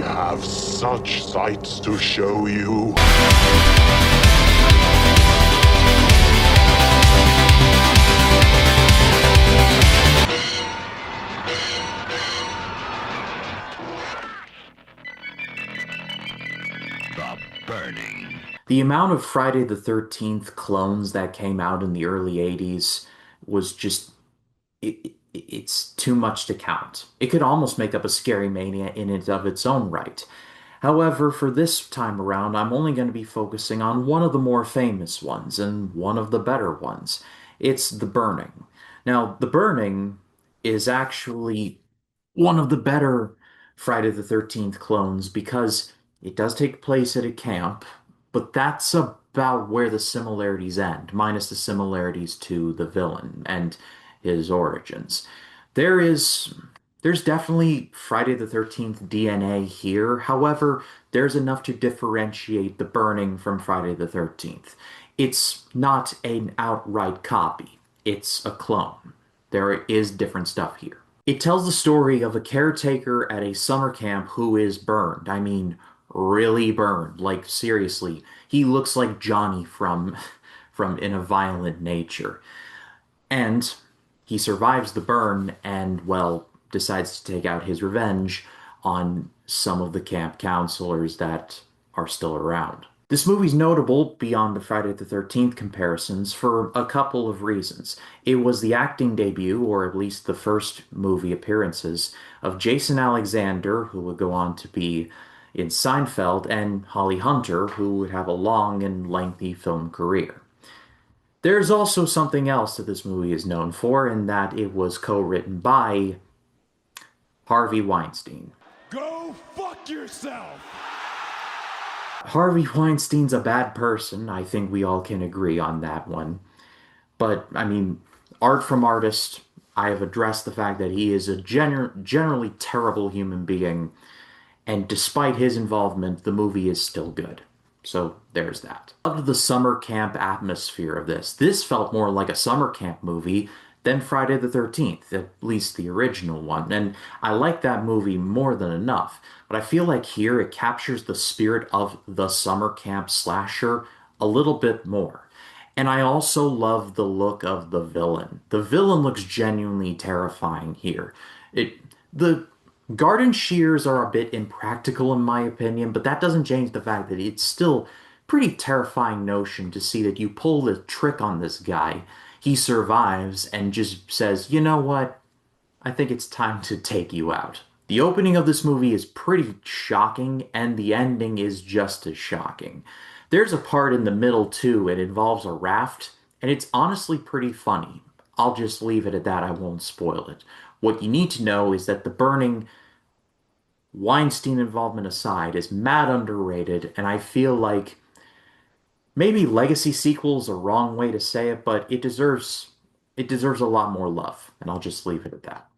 have such sights to show you. The Burning. The amount of Friday the 13th clones that came out in the early 80s was just it's too much to count. It could almost make up a Scary Mania in and of its own right. However, for this time around, I'm only going to be focusing on one of the more famous ones and one of the better ones. It's The Burning. Now, The Burning is actually one of the better Friday the 13th clones because it does take place at a camp, but that's about where the similarities end, minus the similarities to the villain and his origins. There is there's definitely Friday the 13th DNA here. However, there's enough to differentiate The Burning from Friday the 13th. It's not an outright copy. It's a clone. There is different stuff here. It tells the story of a caretaker at a summer camp who is burned. I mean, really burned. Like, seriously. He looks like Johnny from In a Violent Nature. And he survives the burn and, well, decides to take out his revenge on some of the camp counselors that are still around. This movie's notable beyond the Friday the 13th comparisons for a couple of reasons. It was the acting debut, or at least the first movie appearances, of Jason Alexander, who would go on to be in Seinfeld, and Holly Hunter, who would have a long and lengthy film career. There's also something else that this movie is known for, in that it was co-written by Harvey Weinstein. Go fuck yourself! Harvey Weinstein's a bad person. I think we all can agree on that one. But, I mean, art from artist, I have addressed the fact that he is a generally terrible human being, and despite his involvement, the movie is still good. So there's that. I loved the summer camp atmosphere of this. This felt more like a summer camp movie than Friday the 13th, at least the original one. And I like that movie more than enough. But I feel like here it captures the spirit of the summer camp slasher a little bit more. And I also love the look of the villain. The villain looks genuinely terrifying here. It the garden shears are a bit impractical in my opinion, but that doesn't change the fact that it's still pretty terrifying notion to see that you pull the trick on this guy, he survives and just says, you know what? I think it's time to take you out. The opening of this movie is pretty shocking, and the ending is just as shocking. There's a part in the middle too, it involves a raft, and it's honestly pretty funny. I'll just leave it at that, I won't spoil it. What you need to know is that The Burning, Weinstein involvement aside, is mad underrated, and I feel like maybe legacy sequel's a wrong way to say it, but it deserves a lot more love, and I'll just leave it at that.